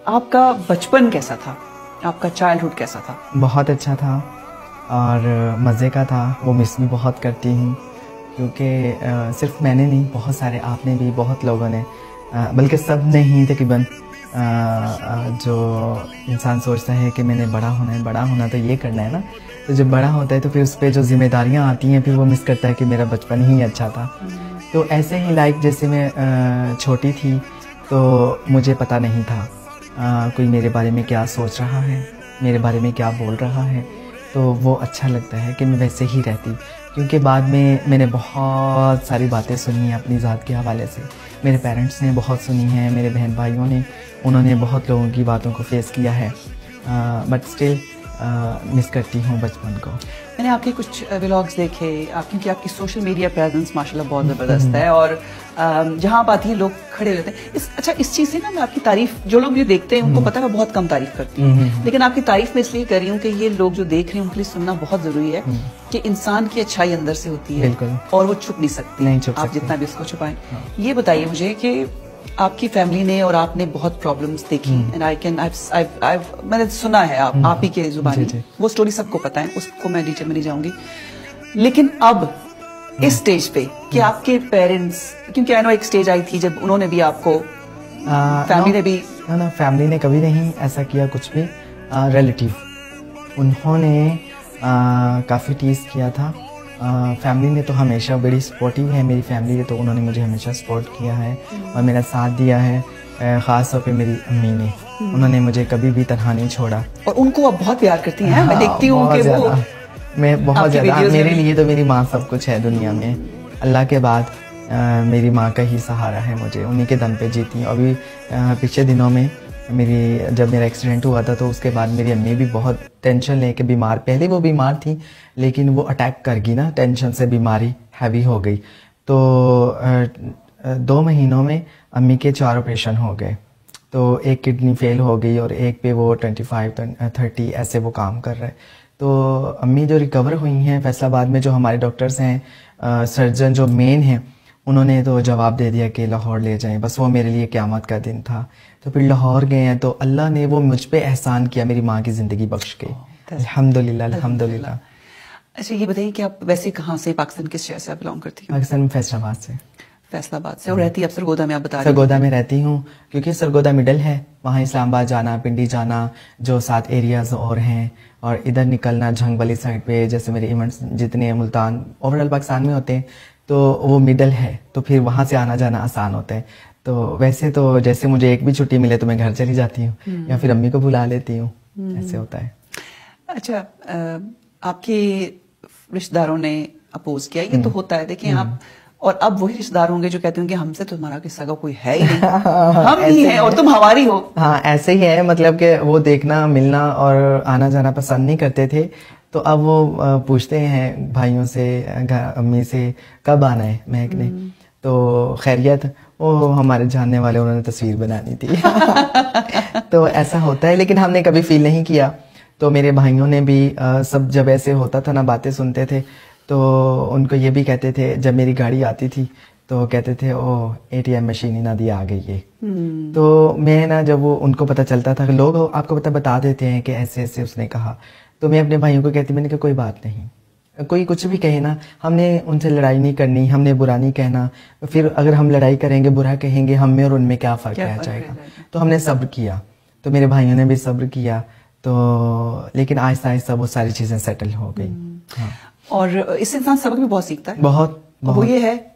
आपका बचपन कैसा था, आपका चाइल्डहुड कैसा था? बहुत अच्छा था और मज़े का था। वो मिस भी बहुत करती हूँ क्योंकि सिर्फ मैंने नहीं, बहुत सारे आपने भी, बहुत लोगों ने, बल्कि सब ने ही तकरीबन, जो इंसान सोचता है कि मैंने बड़ा होना है, बड़ा होना तो ये करना है ना, तो जब बड़ा होता है तो फिर उस पर जो जिम्मेदारियाँ आती हैं फिर वो मिस करता है कि मेरा बचपन ही अच्छा था। तो ऐसे ही लाइक जैसे मैं छोटी थी तो मुझे पता नहीं था कोई मेरे बारे में क्या सोच रहा है, मेरे बारे में क्या बोल रहा है, तो वो अच्छा लगता है कि मैं वैसे ही रहती। क्योंकि बाद में मैंने बहुत सारी बातें सुनी हैं अपनी ज़ात के हवाले से, मेरे पेरेंट्स ने बहुत सुनी है, मेरे बहन भाइयों ने, उन्होंने बहुत लोगों की बातों को फेस किया है, बट स्टिल मिस करती हूँ बचपन को। मैंने आपके कुछ व्लॉग्स देखे, क्योंकि आपकी सोशल मीडिया प्रेजेंस माशाल्लाह बहुत ज़बरदस्त है और जहाँ आप आती हैं लोग खड़े रहते हैं। अच्छा, इस चीज़ से ना मैं आपकी तारीफ, जो लोग मुझे देखते हैं उनको पता है मैं बहुत कम तारीफ करती हूँ, लेकिन आपकी तारीफ मैं इसलिए कर रही हूँ कि ये लोग जो देख रहे हैं उनके लिए सुनना बहुत जरूरी है कि इंसान की अच्छाई अंदर से होती है और वो छुप नहीं सकती, आप जितना भी उसको छुपाएं। ये बताइए मुझे कि आपकी फैमिली ने और आपने बहुत प्रॉब्लम्स देखी, एंड मैंने सुना है आप ही के जुबानी, वो स्टोरी सबको पता है, उसको मैं डिटेल में नहीं जाऊंगी, लेकिन अब इस स्टेज पे कि आपके पेरेंट्स, क्योंकि आई नो एक स्टेज आई थी जब उन्होंने भी आपको, फैमिली ने भी, ना फैमिली ने कभी नहीं ऐसा किया कुछ भी, रिलेटिव उन्होंने काफ़ी टीज किया था। फैमिली ने तो हमेशा बड़ी सपोर्टिव है मेरी फैमिली है, तो उन्होंने मुझे हमेशा सपोर्ट किया है और मेरा साथ दिया है। ख़ास तौर पे मेरी अम्मी ने, उन्होंने मुझे कभी भी तनहा नहीं छोड़ा और उनको आप बहुत प्यार करती हैं। मैं देखती हूँ कि वो, मैं बहुत ज़्यादा, मेरे लिए तो मेरी माँ सब कुछ है दुनिया में। अल्लाह के बाद मेरी माँ का ही सहारा है, मुझे उन्हीं के दम पे जीती हूँ। अभी पिछले दिनों में जब मेरा एक्सीडेंट हुआ था तो उसके बाद मेरी अम्मी भी बहुत टेंशन लेके बीमार, पहले वो बीमार थी लेकिन वो अटैक कर गई ना, टेंशन से बीमारी हैवी हो गई। तो 2 महीनों में अम्मी के 4 ऑपरेशन हो गए, तो एक किडनी फेल हो गई और एक पे वो 25-30 ऐसे वो काम कर रहे। तो अम्मी जो रिकवर हुई हैं फैसलाबाद में, जो हमारे डॉक्टर्स हैं, सर्जन जो मेन हैं, उन्होंने तो जवाब दे दिया कि लाहौर ले जाएं। बस वो मेरे लिए क़यामत का दिन था। तो फिर लाहौर गए हैं तो अल्लाह ने वो मुझ पे एहसान किया, मेरी माँ की ज़िंदगी बख्श गई, अल्हम्दुलिल्लाह अल्हम्दुलिल्लाह। अच्छा, ये बताइए कि आप वैसे कहाँ से, पाकिस्तान किस शहर से आप बिलोंग करती हैं? पाकिस्तान में फैसलाबाद से। फैसलाबाद से, और रहती है आप सरगोदा में, आप बता रही हैं? सरगोदा में रहती हूँ क्योंकि सरगोदा मिडल है, वहाँ इस्लामाबाद जाना, पिंडी जाना, जो 7 एरियाज और हैं, और इधर निकलना झंग वाली साइड पे, जैसे मेरे इवेंट्स जितने मुल्तान ओवरऑल पाकिस्तान में होते हैं तो वो मिडल है, तो फिर वहाँ से आना जाना आसान होता है। तो वैसे तो जैसे मुझे एक भी छुट्टी मिले तो मैं घर चली जाती हूँ या फिर अम्मी को बुला लेती हूँ, ऐसे होता है। अच्छा, आपके रिश्तेदारों ने अपोज किया, ये तो होता है, देखिए आप, और अब वही रिश्तेदार होंगे जो कहते होंगे हमसे तो तुम्हारा किसी का कोई है ही नहीं, हम ही हैं और तुम हमारी हो। हाँ, ऐसे ही है, मतलब कि वो देखना, मिलना और आना जाना पसंद नहीं करते थे, तो अब वो पूछते हैं भाइयों से, अम्मी से, कब आना है महक ने, तो खैरियत, वो हमारे जानने वाले, उन्होंने तस्वीर बनानी थी तो ऐसा होता है, लेकिन हमने कभी फील नहीं किया। तो मेरे भाइयों ने भी सब जब ऐसे होता था ना, बातें सुनते थे तो उनको ये भी कहते थे, जब मेरी गाड़ी आती थी तो कहते थे ओ ATM मशीन ही ना दी आ गई ये। तो मैं ना, जब वो उनको पता चलता था, लोग आपको बता देते हैं कि ऐसे ऐसे उसने कहा, तो मैं अपने भाइयों को कहती, मैंने कहा कोई बात नहीं, कोई कुछ भी कहे ना, हमने उनसे लड़ाई नहीं करनी, हमने बुरा नहीं कहना, फिर अगर हम लड़ाई करेंगे, बुरा कहेंगे, हम में और उनमें क्या फ़र्क रह जाएगा। तो हमने सब्र किया, तो मेरे भाइयों ने भी सब्र किया, तो लेकिन आहिस्ता आहिस्ता वो सारी चीज़ें सेटल हो गई। हाँ। और इससे इंसान सबक भी बहुत सीखता है, बहुत। वो ये है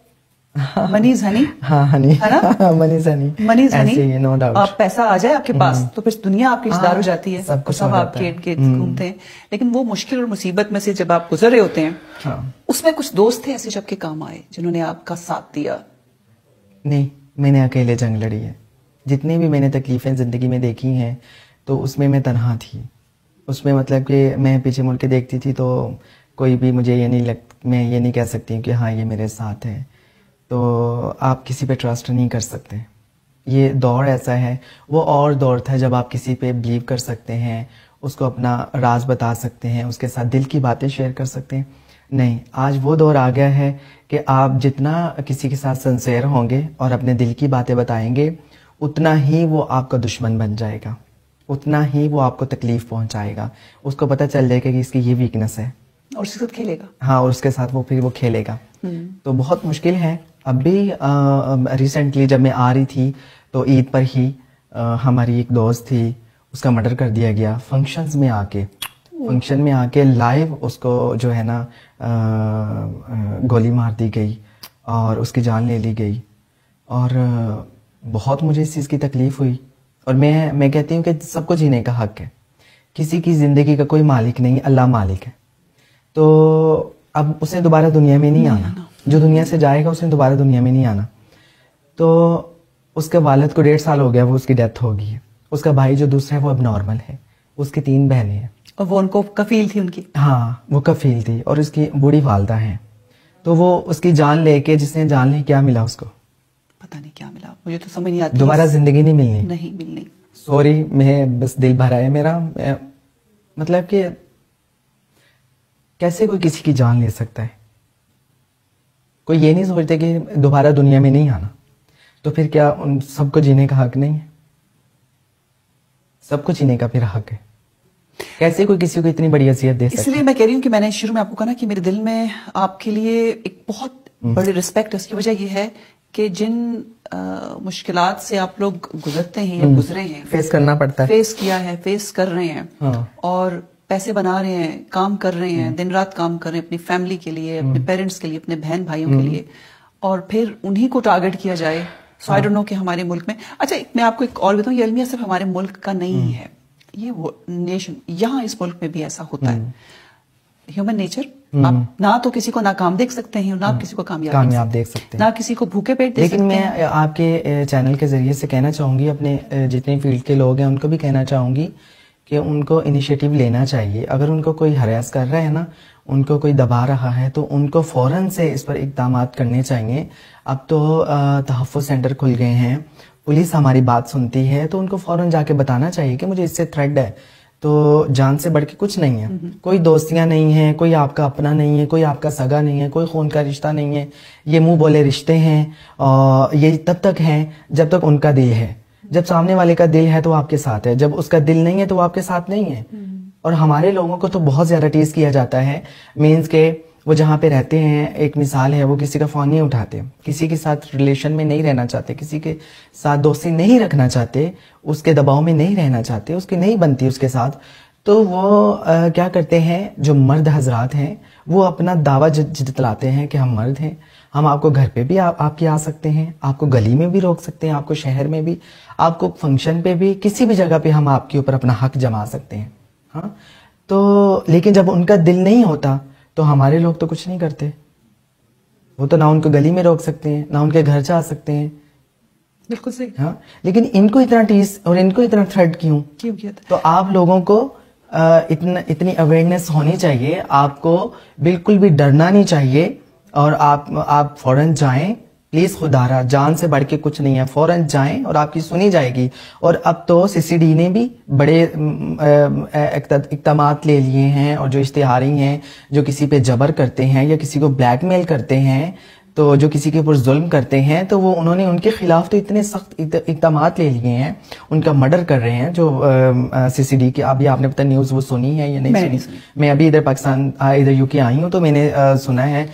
मनी इज हनी। हाँ, हनी है ना, money is honey, money is honey, no doubt. आप पैसा आ जाए आपके पास तो फिर दुनिया आपकी रिश्तेदार हो जाती है, सब कुछ सब आपके इर्द गिर्द घूमते हैं। लेकिन वो मुश्किल और मुसीबत में से जब आप गुजर रहे होते हैं, उसमें कुछ दोस्त थे ऐसे जो आपके काम आए, जिन्होंने आपका साथ दिया? नहीं, मैंने अकेले जंग लड़ी है। जितनी भी मैंने तकलीफें जिंदगी में देखी हैं तो उसमें मैं तनहा थी। उसमें मतलब कि मैं पीछे मुड़ के देखती थी तो कोई भी मुझे मैं ये नहीं कह सकती कि हाँ ये मेरे साथ है। तो आप किसी पे ट्रस्ट नहीं कर सकते। ये दौर ऐसा है, वो और दौर था जब आप किसी पे बिलीव कर सकते हैं, उसको अपना राज बता सकते हैं, उसके साथ दिल की बातें शेयर कर सकते हैं। नहीं, आज वो दौर आ गया है कि आप जितना किसी के साथ सिंसियर होंगे और अपने दिल की बातें बताएंगे, उतना ही वो आपका दुश्मन बन जाएगा, उतना ही वो आपको तकलीफ पहुंचाएगा। उसको पता चल जाएगा कि इसकी ये वीकनेस है और उसके साथ खेलेगा। हाँ, और उसके साथ वो फिर वो खेलेगा। तो बहुत मुश्किल है। अब भी रिसेंटली जब मैं आ रही थी तो ईद पर ही हमारी एक दोस्त थी, उसका मर्डर कर दिया गया फंक्शन में आके लाइव उसको जो है ना गोली मार दी गई और उसकी जान ले ली गई। और बहुत मुझे इस चीज़ की तकलीफ हुई। और मैं कहती हूँ कि सबको जीने का हक है, किसी की ज़िंदगी का कोई मालिक नहीं, अल्लाह मालिक है। तो अब उसे दोबारा दुनिया में नहीं आना, जो दुनिया से जाएगा उसने दोबारा दुनिया में नहीं आना। तो उसके वालिद को 1.5 साल हो गया, वो उसकी डेथ हो गई है। उसका भाई जो दूसरा है वो अब नॉर्मल है। उसकी 3 बहनें हैं और वो उनको कफील थी उनकी। हाँ, वो कफील थी और उसकी बूढ़ी वालदा है। तो वो उसकी जान लेके, जिसने जान ली, क्या मिला उसको? पता नहीं क्या मिला, मुझे तो समझ नहीं आती। दोबारा जिंदगी नहीं मिलनी। नहीं मिलनी। सॉरी, मैं बस दिल भरा है मेरा। मतलब कि कैसे कोई किसी की जान ले सकता है? कोई ये नहीं सोचते कि दोबारा दुनिया में नहीं आना। तो फिर क्या उन सबको जीने का हक नहीं है? सबको जीने का फिर हक है। कैसे कोई किसी को इतनी बड़ी अज़ियत दे सकता है? इसलिए मैं कह रही हूँ कि मैंने शुरू में आपको कहा ना कि मेरे दिल में आपके लिए एक बहुत बड़ी रिस्पेक्ट है। उसकी वजह यह है कि जिन मुश्किलात से आप लोग गुजरते हैं या गुजरे हैं, फेस करना पड़ता है, फेस किया है, फेस कर रहे हैं। हाँ। और पैसे बना रहे हैं, काम कर रहे हैं, दिन रात काम कर रहे हैं अपनी फैमिली के लिए, अपने पेरेंट्स के लिए, अपने बहन भाइयों के लिए, और फिर उन्हीं को टारगेट किया जाए। सो आई डोंट नो कि हमारे मुल्क में, अच्छा मैं आपको एक और बताऊं, ये अलमिया सिर्फ हमारे मुल्क का नहीं है, ये नेशन, यहाँ इस मुल्क में भी ऐसा होता है। ह्यूमन नेचर, आप ना तो किसी को नाकाम देख सकते हैं, ना किसी को कामयाब देख सकते हैं, ना किसी को भूखे पेट देख सकते हैं। लेकिन मैं आपके चैनल के जरिए से कहना चाहूंगी, अपने जितने फील्ड के लोग हैं उनको भी कहना चाहूंगी कि उनको इनिशिएटिव लेना चाहिए। अगर उनको कोई हरास कर रहा है ना, उनको कोई दबा रहा है, तो उनको फौरन से इस पर इक़दाम करने चाहिए। अब तो तहफ़्फ़ुज़ सेंटर खुल गए हैं, पुलिस हमारी बात सुनती है, तो उनको फौरन जाके बताना चाहिए कि मुझे इससे थ्रेट है। तो जान से बढ़ के कुछ नहीं है, कोई दोस्तियां नहीं है, कोई आपका अपना नहीं है, कोई आपका सगा नहीं है, कोई खून का रिश्ता नहीं है। ये मुंह बोले रिश्ते हैं और ये तब तक हैं जब तक उनका दिल है। जब सामने वाले का दिल है तो आपके साथ है, जब उसका दिल नहीं है तो वो आपके साथ नहीं है। और हमारे लोगों को तो बहुत ज्यादा टीज किया जाता है, मीन्स के वो जहाँ पे रहते हैं, एक मिसाल है, वो किसी का फोन नहीं उठाते, किसी के साथ रिलेशन में नहीं रहना चाहते, किसी के साथ दोस्ती नहीं रखना चाहते, उसके दबाव में नहीं रहना चाहते, उसकी नहीं बनती उसके साथ। तो वो क्या करते हैं, जो मर्द हजरात हैं वो अपना दावा जितलाते हैं कि हम मर्द हैं, हम आपको घर पे भी आपके आ सकते हैं, आपको गली में भी रोक सकते हैं, आपको शहर में भी, आपको फंक्शन पे भी, किसी भी जगह पे हम आपके ऊपर अपना हक जमा सकते हैं। हाँ, तो लेकिन जब उनका दिल नहीं होता तो हमारे लोग तो कुछ नहीं करते। वो तो ना उनको गली में रोक सकते हैं, ना उनके घर जा सकते हैं। बिल्कुल सही। हाँ, लेकिन इनको इतना टीस और इनको इतना थ्रेट क्यों किया था? तो आप लोगों को इतनी अवेयरनेस होनी चाहिए, आपको बिल्कुल भी डरना नहीं चाहिए। और आप फौरन जाएं, प्लीज खुदारा, जान से बढ़ के कुछ नहीं है, फौरन जाएं और आपकी सुनी जाएगी। और अब तो सीसीडी ने भी बड़े इक़दामात ले लिए हैं, और जो इश्तिहारी हैं, जो किसी पे जबर करते हैं या किसी को ब्लैकमेल करते हैं, तो जो किसी के ऊपर जुल्म करते हैं, तो वो उन्होंने उनके खिलाफ तो इतने सख्त इक़दामात ले लिए हैं, उनका मर्डर कर रहे हैं। जो सीसीडी की अभी आपने पता न्यूज़ वो सुनी है या नहीं सुनी? मैं अभी इधर पाकिस्तान, इधर यूके आई हूँ, तो मैंने सुना है।